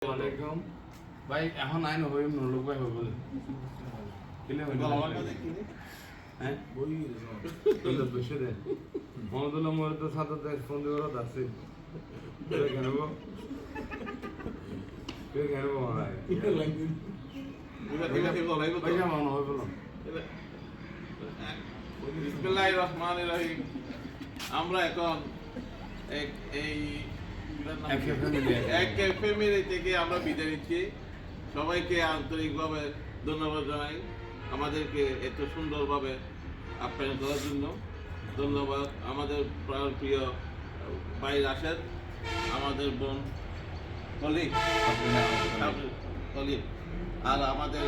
ওয়ালাইকুম ভাই এখন আইন হই নলুক ভাই হই বলে কিলে হই আমার কাছে কি হ্যাঁ বই তো বসে দে মহদুল্লাহ মোর তো সাথে ফোন দিয়ে দাসি কেন গো কেন গো ভাই পয়সা মান হই বলো বিসমিল্লাহির রহমানির রহিম। আমরা এখন এই ফ্যামিলি থেকে আমরা বিদায় নিচ্ছি। সবাইকে আন্তরিকভাবে ধন্যবাদ জানাই আমাদেরকে এত সুন্দরভাবে আপ্যায়ন করার জন্য। ধন্যবাদ আমাদের প্রিয় ভাই রাশেদ, আমাদের বোন কলিগ, আর আমাদের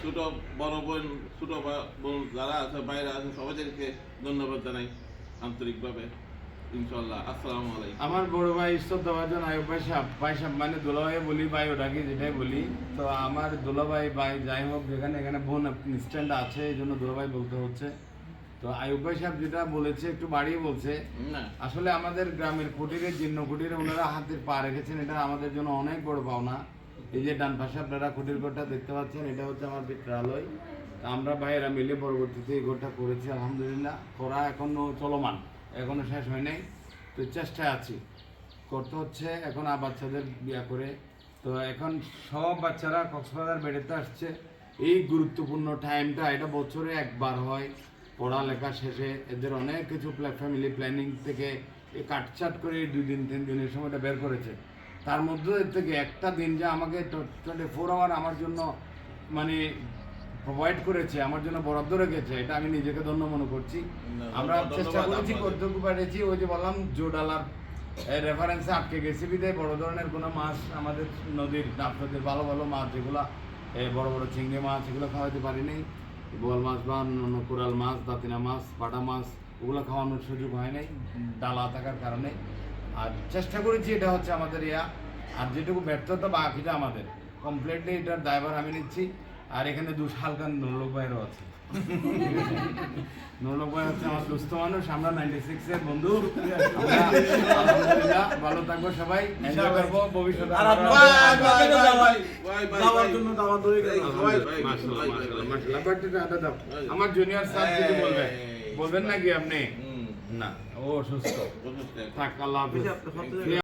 ছোট বড় বোন যারা আছে বাইরে আছে সবাইদেরকে ধন্যবাদ জানাই আন্তরিকভাবে। ইনশাআল্লাহ আসসালামু আলাইকুম। আমার বড় ভাই শ্রদ্ধাভাজন আয়ুব ভাই সাহেব মানে দুলাভাই বলি ভাই ওটাকে যেটাই বলি, তো আমার দুলাভাই ভাই যাই হোক এখানে বোন স্ট্যান্ড আছে এই জন্য দুলাভাই বলতে হচ্ছে। তো আয়ুব ভাই সাহেব যেটা বলেছে একটু বাড়িয়ে বলছে, আসলে আমাদের গ্রামের কুটিরের জীর্ণ কুটিরে ওনারা হাতের পা রেখেছেন, এটা আমাদের জন্য অনেক বড় পাওনা। এই যে ডান পাশে আপনারা কুটির ঘরটা দেখতে পাচ্ছেন, এটা হচ্ছে আমার পিত্রালয়। আমরা ভাইয়েরা মিলে পরবর্তীতে এই ঘরটা করেছি আলহামদুলিল্লাহ। করা এখনো চলমান, এখনো শেষ হয় নাই, তো চেষ্টায় আছি করতে হচ্ছে এখন বাচ্চাদের বিয়া করে। তো এখন সব বাচ্চারা কক্সবাজার বেড়াতে আসছে, এই গুরুত্বপূর্ণ টাইমটা এটা বছরে একবার হয়। পড়ালেখা শেষে এদের অনেক কিছু ফ্যামিলি প্ল্যানিং থেকে কাটছাট করে 2 দিন 3 দিনের সময়টা বের করেছে। তার মধ্যে থেকে একটা দিন যা আমাকে 24 আওয়ার আমার জন্য মানে প্রোভাইড করেছে, আমার জন্য বরাদ্দ রেখেছে, এটা আমি নিজেকে ধন্য মনে করছি। আমরা চেষ্টা করেছি কতটুকু পেরেছি। ওই যে বললাম জোডালার রেফারেন্সে আটকে গেছি বিদায় বড় ধরনের কোনো মাছ আমাদের নদীর আপনাদের ভালো ভালো মাছ যেগুলো বড় বড় চিংড়ি মাছ এগুলো খাওয়াতে পারিনি। বোয়াল মাছ বা অন্য কোরাল মাছ, দাতিনা মাছ, বাটা মাছ ওগুলো খাওয়ানোর সুযোগ হয় নাই ডালা থাকার কারণে। আর চেষ্টা করেছি, এটা হচ্ছে আমাদের আর যেটুকু ব্যর্থতা বাকিটা আমাদের কমপ্লিটলি এটার দায়ভার আমি নিচ্ছি। আর এখানে হালকা নুরুল ভাইয়েরও আছে। নুরুল ভাই হচ্ছে আমার দুস্থ মানুষ, আমরা 96 এর বন্ধু। আলহামদুলিল্লাহ ভালো থাকবো সবাই, এনজয় করবো ভবিষ্যতে। আমার জুনিয়র স্যার কিছু বলবেন নাকি আপনি? না, ও অসুস্থ। থাক, আল্লাহ হাফেজ।